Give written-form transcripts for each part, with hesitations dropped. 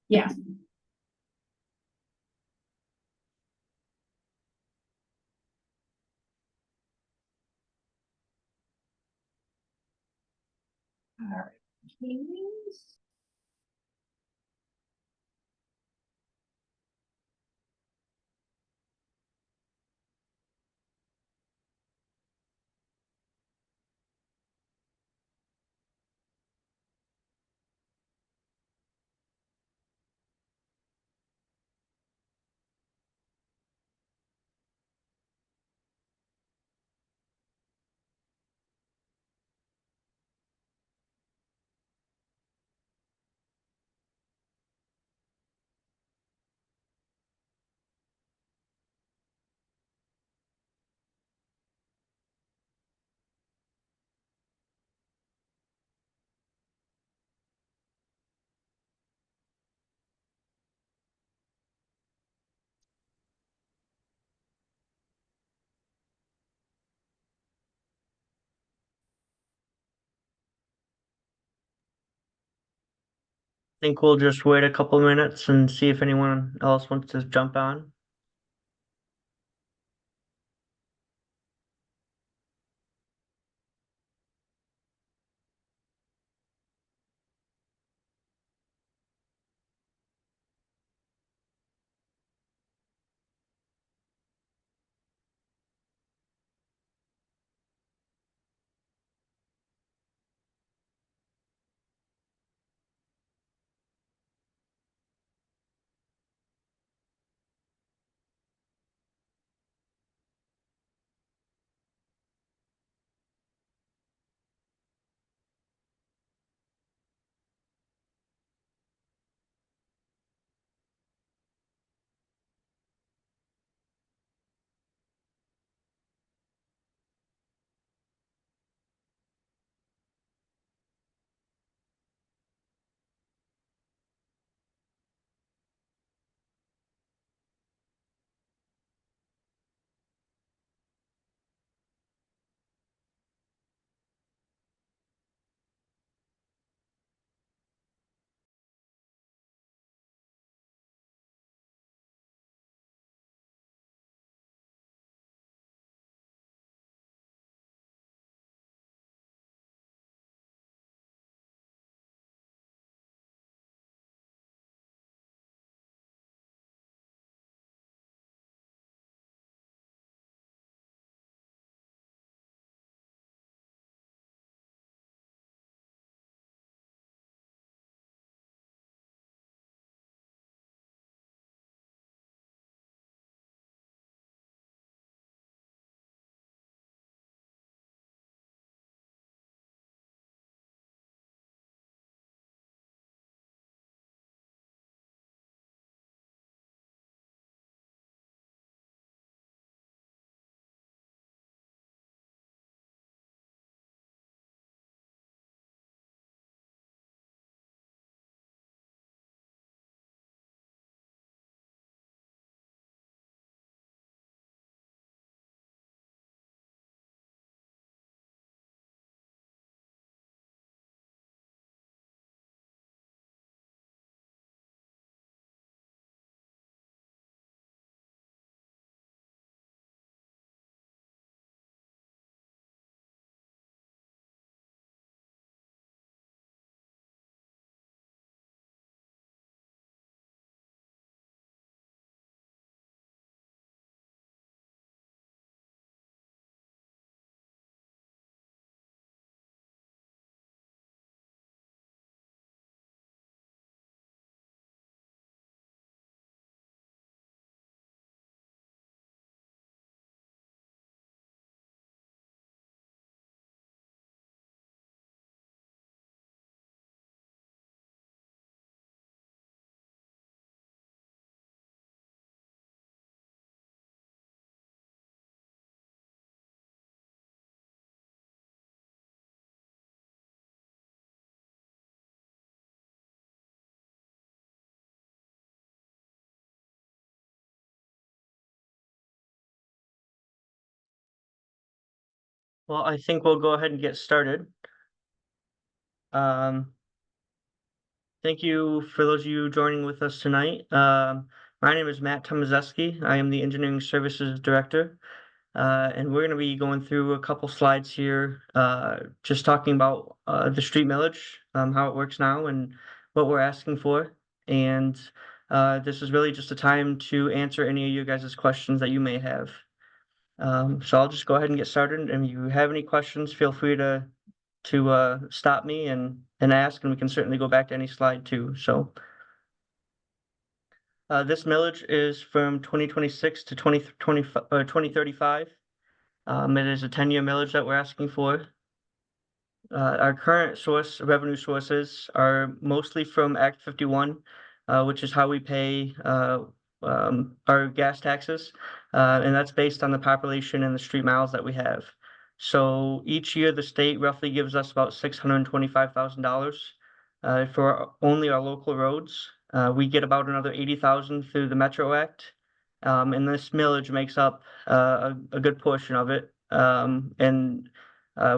Yeah. All right. Please. Think we'll just wait a couple minutes and see if anyone else wants to jump on. Well, I think we'll go ahead and get started. Thank you for those of you joining with us tonight. My name is Matt Tomazeski. I am the Engineering Services Director. And we're going to be going through a couple slides here, just talking about the street millage, how it works now and what we're asking for. And this is really just a time to answer any of you guys' questions that you may have. So I'll just go ahead and get started. And if you have any questions, feel free to stop me and ask, and we can certainly go back to any slide too. So this millage is from 2026 to 2035. It is a 10-year millage that we're asking for. Our current revenue sources are mostly from Act 51, which is how we pay our gas taxes, and that's based on the population and the street miles that we have. So each year, the state roughly gives us about $625,000 for only our local roads. We get about another $80,000 through the Metro Act, and this millage makes up a good portion of it. And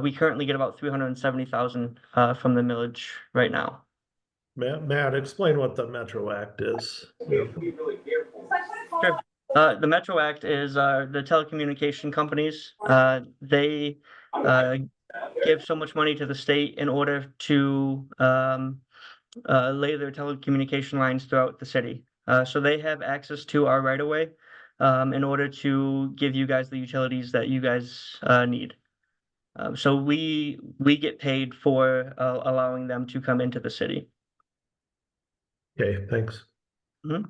we currently get about $370,000 from the millage right now. Matt, explain what the Metro Act is. Sure. The Metro Act is the telecommunication companies. They give so much money to the state in order to lay their telecommunication lines throughout the city. So they have access to our right of way in order to give you guys the utilities that you guys need. So we get paid for allowing them to come into the city. Okay, thanks. Mm-hmm.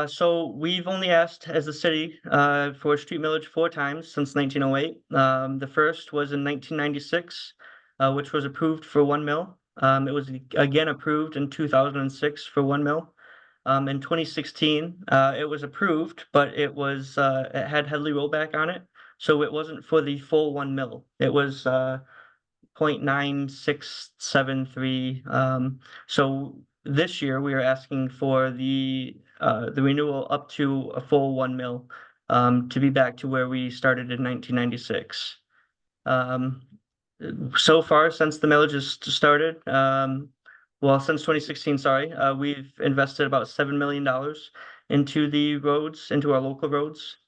So we've only asked as a city for a street millage 4 times since 1908. The first was in 1996, which was approved for 1 mil. It was again approved in 2006 for 1 mil. In 2016, it was approved, but it had headly rollback on it, so it wasn't for the full 1 mil. It was 0.9673. So this year we are asking for the renewal up to a full 1 mil to be back to where we started in 1996. So far, since the millage has started, well, since 2016, sorry, we've invested about $7 million into the roads, into our local roads.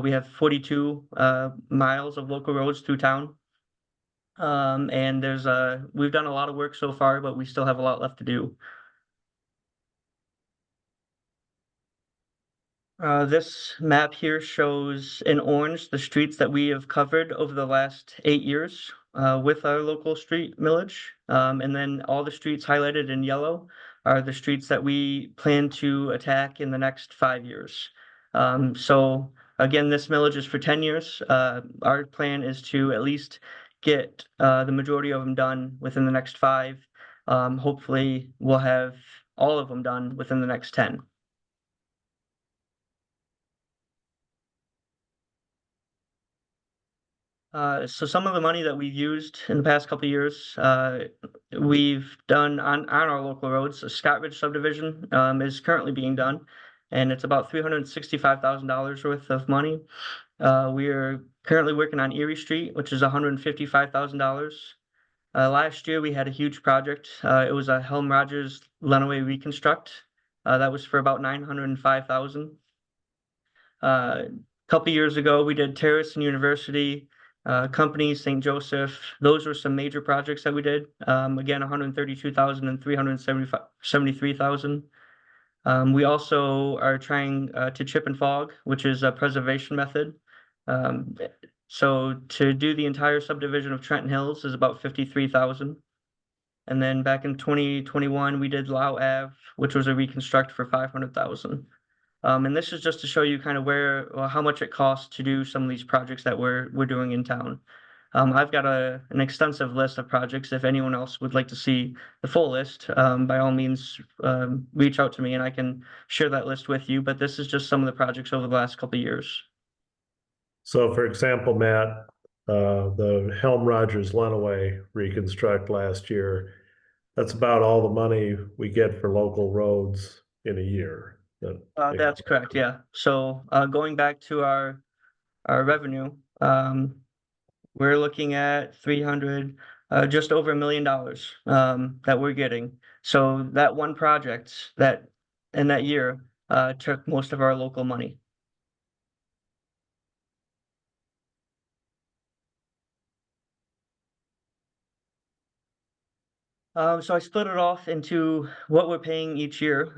We have 42 miles of local roads through town. And we've done a lot of work so far, but we still have a lot left to do. This map here shows in orange the streets that we have covered over the last 8 years with our local street millage. And then all the streets highlighted in yellow are the streets that we plan to attack in the next 5 years. So again, this millage is for 10 years. Our plan is to at least get the majority of them done within the next 5. Hopefully, we'll have all of them done within the next 10. So some of the money that we've used in the past couple of years, we've done on our local roads. The Scott Ridge subdivision is currently being done, and it's about $365,000 worth of money. We are currently working on Erie Street, which is $155,000. Last year we had a huge project. It was a Helm Rogers Lenawee reconstruct. That was for about $905,000. A couple years ago, we did Terrace and University, Company, St. Joseph. Those were some major projects that we did. Again, $132,000 and $373,000. We also are trying to chip and fog, which is a preservation method. So to do the entire subdivision of Trenton Hills is about $53,000. And then back in 2021, we did Lau Ave, which was a reconstruct for $500,000. And this is just to show you kind of how much it costs to do some of these projects that we're doing in town. I've got an extensive list of projects. If anyone else would like to see the full list, by all means, reach out to me and I can share that list with you. But this is just some of the projects over the last couple of years. So, for example, Matt, the Helm Rogers Lenawee reconstruct last year, that's about all the money we get for local roads in a year. That's correct, yeah. So, going back to our revenue, we're looking at 300, just over $1 million, that we're getting. So that one project that, in that year, took most of our local money. So I split it off into what we're paying each year.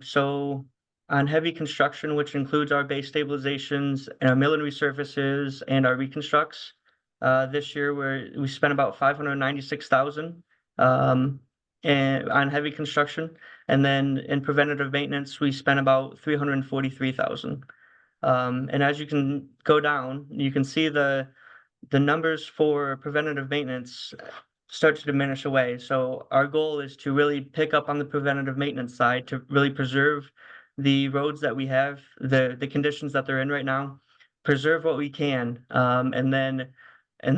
So on heavy construction, which includes our base stabilizations and our mill and resurfaces and our reconstructs, this year we spent about 596,000 and on heavy construction, and then in preventative maintenance we spent about 343,000. And as you can go down, you can see the numbers for preventative maintenance start to diminish away. So our goal is to really pick up on the preventative maintenance side to really preserve the roads that we have, the conditions that they're in right now, preserve what we can, and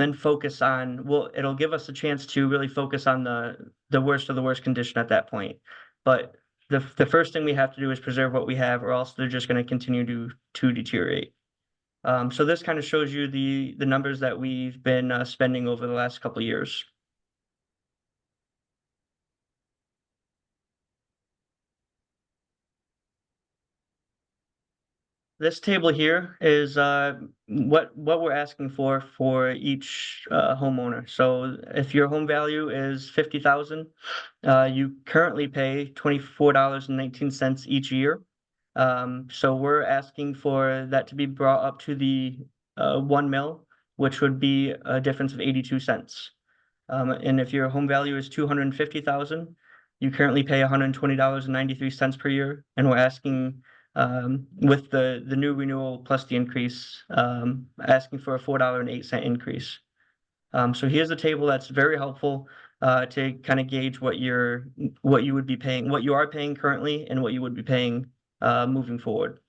then focus on, well, it'll give us a chance to really focus on the worst of the worst condition at that point. But the first thing we have to do is preserve what we have, or else they're just going to continue to deteriorate. So this kind of shows you the numbers that we've been spending over the last couple of years. This table here is what we're asking for each homeowner. So if your home value is 50,000, you currently pay $24.19 each year. So we're asking for that to be brought up to the 1 mil, which would be a difference of 82 cents. And if your home value is 250,000, you currently pay $120.93 per year, and we're asking, with the new renewal plus the increase, asking for a $4.08 increase. So here's a table that's very helpful to kind of gauge what you would be paying, what you are paying currently, and what you would be paying moving forward.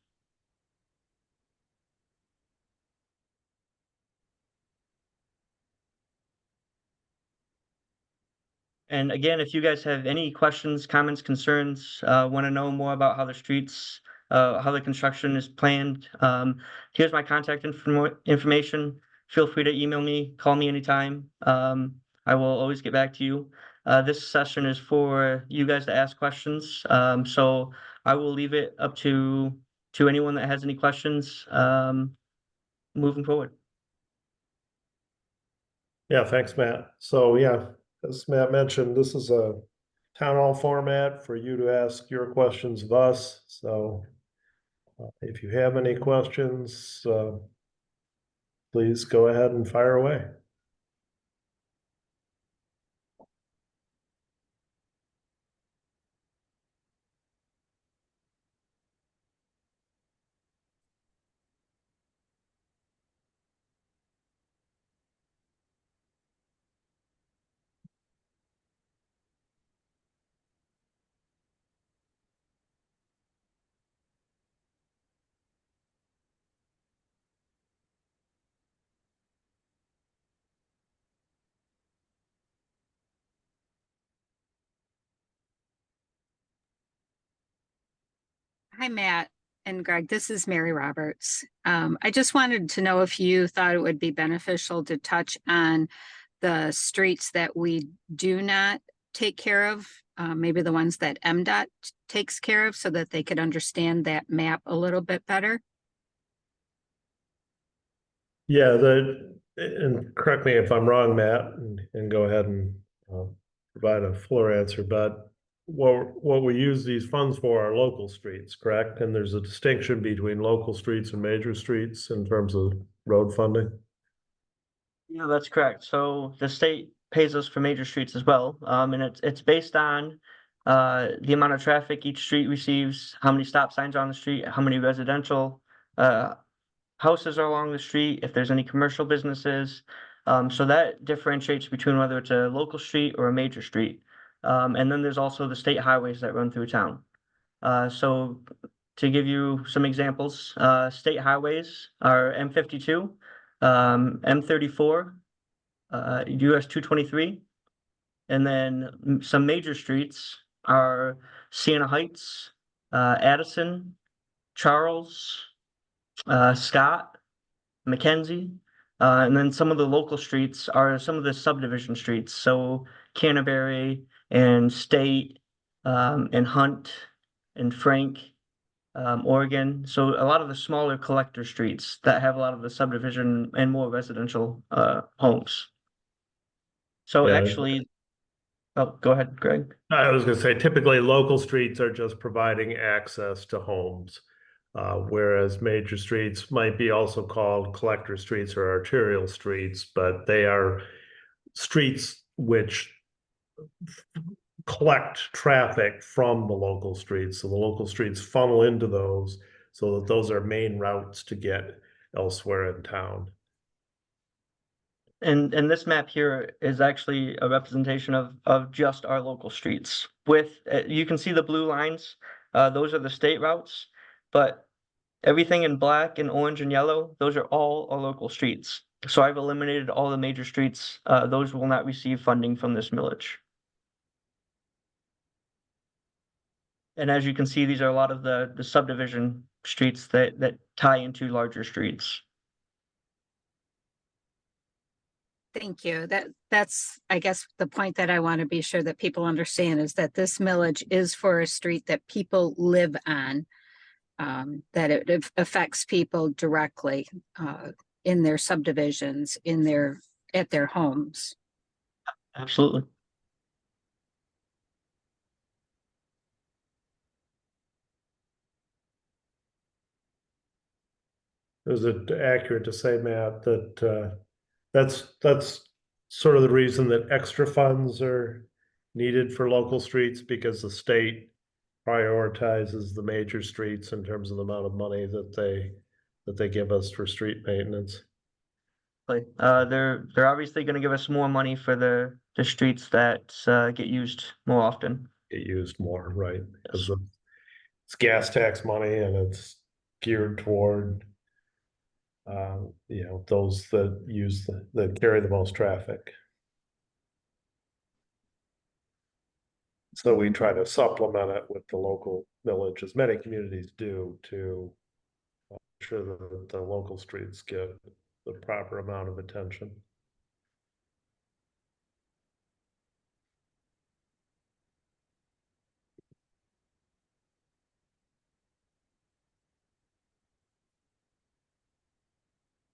And again, if you guys have any questions, comments, concerns, want to know more about how the streets, how the construction is planned, here's my contact information. Feel free to email me, call me anytime. I will always get back to you. This session is for you guys to ask questions. So I will leave it up to anyone that has any questions, moving forward. Yeah, thanks, Matt. So yeah, as Matt mentioned, this is a town hall format for you to ask your questions of us. So if you have any questions, please go ahead and fire away. Hi, Matt and Greg. This is Mary Roberts. I just wanted to know if you thought it would be beneficial to touch on the streets that we do not take care of, maybe the ones that MDOT takes care of, so that they could understand that map a little bit better. Yeah, and correct me if I'm wrong, Matt, and go ahead and provide a fuller answer, but what we use these funds for are local streets, correct? And there's a distinction between local streets and major streets in terms of road funding? Yeah, that's correct. So the state pays us for major streets as well. And it's based on the amount of traffic each street receives, how many stop signs are on the street, how many residential houses are along the street, if there's any commercial businesses. So that differentiates between whether it's a local street or a major street. And then there's also the state highways that run through town. So to give you some examples, state highways are M52, M34, US 223, and then some major streets are Siena Heights, Addison, Charles, Scott, Mackenzie. And then some of the local streets are some of the subdivision streets. So Canterbury and State, and Hunt and Frank, Oregon. So a lot of the smaller collector streets that have a lot of the subdivision and more residential homes. So Yeah. actually, oh, go ahead, Greg. I was gonna say, typically, local streets are just providing access to homes. Whereas major streets might be also called collector streets or arterial streets, but they are streets which collect traffic from the local streets. So the local streets funnel into those so that those are main routes to get elsewhere in town. And this map here is actually a representation of just our local streets. With you can see the blue lines, those are the state routes, but everything in black and orange and yellow, those are all our local streets. So I've eliminated all the major streets. Those will not receive funding from this millage. And as you can see, these are a lot of the subdivision streets that tie into larger streets. Thank you. That's, I guess, the point that I want to be sure that people understand is that this millage is for a street that people live on. That it affects people directly in their subdivisions, at their homes. Absolutely. Is it accurate to say, Matt, that that's sort of the reason that extra funds are needed for local streets, because the state prioritizes the major streets in terms of the amount of money that they give us for street maintenance? They're obviously going to give us more money for the streets that get used more often. Get used more, right? Because Yes. it's gas tax money and it's geared toward those that carry the most traffic. So we try to supplement it with the local village, as many communities do, to ensure that the local streets get the proper amount of attention.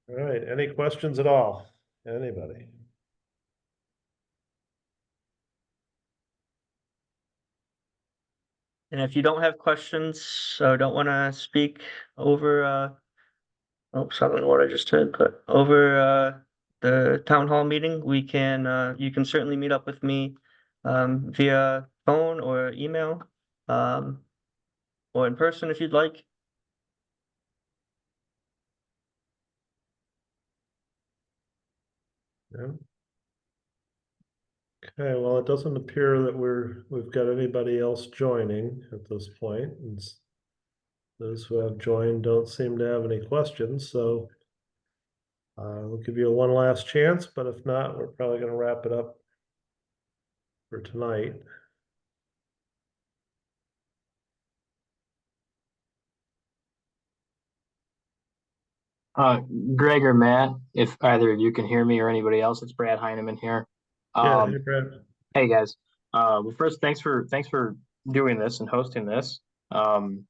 All right, any questions at all? Anybody? And if you don't have questions or don't want to speak over, oops, I don't know what I just said, but over the town hall meeting, you can certainly meet up with me via phone or email, or in person if you'd like. Yeah. Okay, well, it doesn't appear that we've got anybody else joining at this point. And those who have joined don't seem to have any questions, so we'll give you one last chance, but if not, we're probably gonna wrap it up for tonight. Greg or Matt, if either of you can hear me or anybody else, it's Brad Heineman here. Yeah, hey, Brad. Hey guys. Well, first, thanks for doing this and hosting this. Being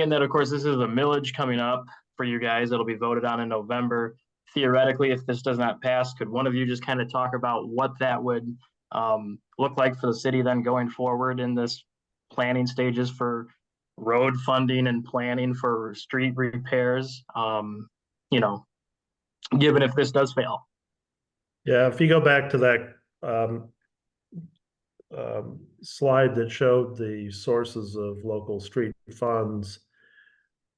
that, of course, this is a millage coming up for you guys, it'll be voted on in November. Theoretically, if this does not pass, could one of you just kind of talk about what that would look like for the city then going forward in this planning stages for road funding and planning for street repairs, given if this does fail? Yeah, if you go back to that slide that showed the sources of local street funds,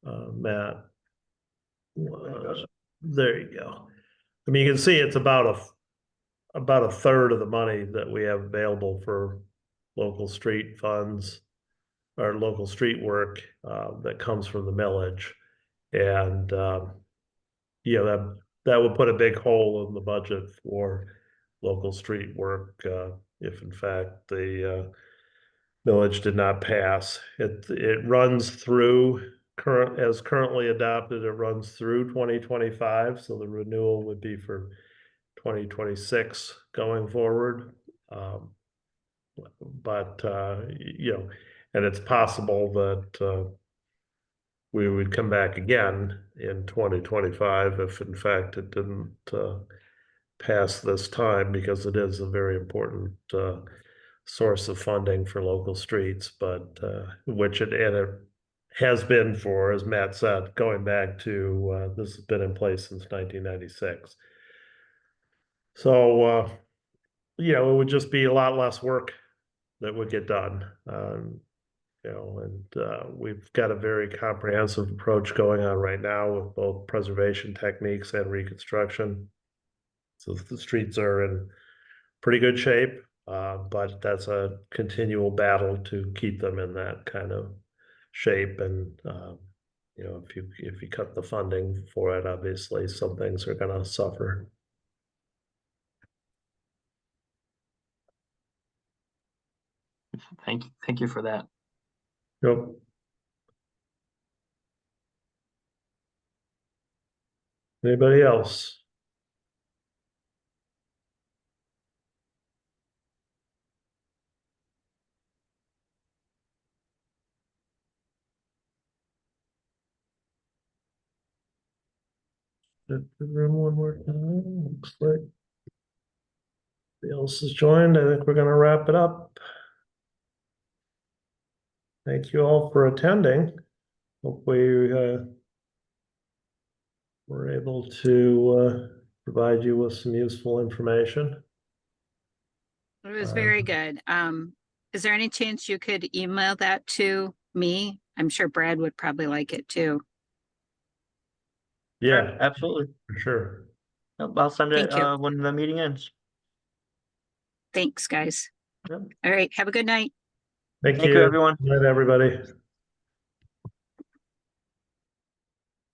Matt, there you go. I mean, you can see it's about a third of the money that we have available for local street funds or local street work that comes from the millage. And that would put a big hole in the budget for local street work if in fact the millage did not pass. It runs through currently adopted, it runs through 2025, so the renewal would be for 2026 going forward. But you know, and it's possible that we would come back again in 2025 if in fact it didn't pass this time, because it is a very important source of funding for local streets, but which it has been for, as Matt said, going back to this has been in place since 1996. So you know, it would just be a lot less work that would get done. You know, and we've got a very comprehensive approach going on right now with both preservation techniques and reconstruction. So the streets are in pretty good shape, but that's a continual battle to keep them in that kind of shape. And you know, if you cut the funding for it, obviously some things are going to suffer. Thank you for that. Yep. Anybody else? The room one more time. Looks like nobody else has joined. I think we're going to wrap it up. Thank you all for attending. Hope we were able to provide you with some useful information. It was very good. Is there any chance you could email that to me? I'm sure Brad would probably like it too. Yeah, Absolutely. for sure. Yep, I'll send it Thank you. when the meeting ends. Thanks, guys. Yep. All right. Have a good night. Thank Thank you, everyone. Good night, everybody.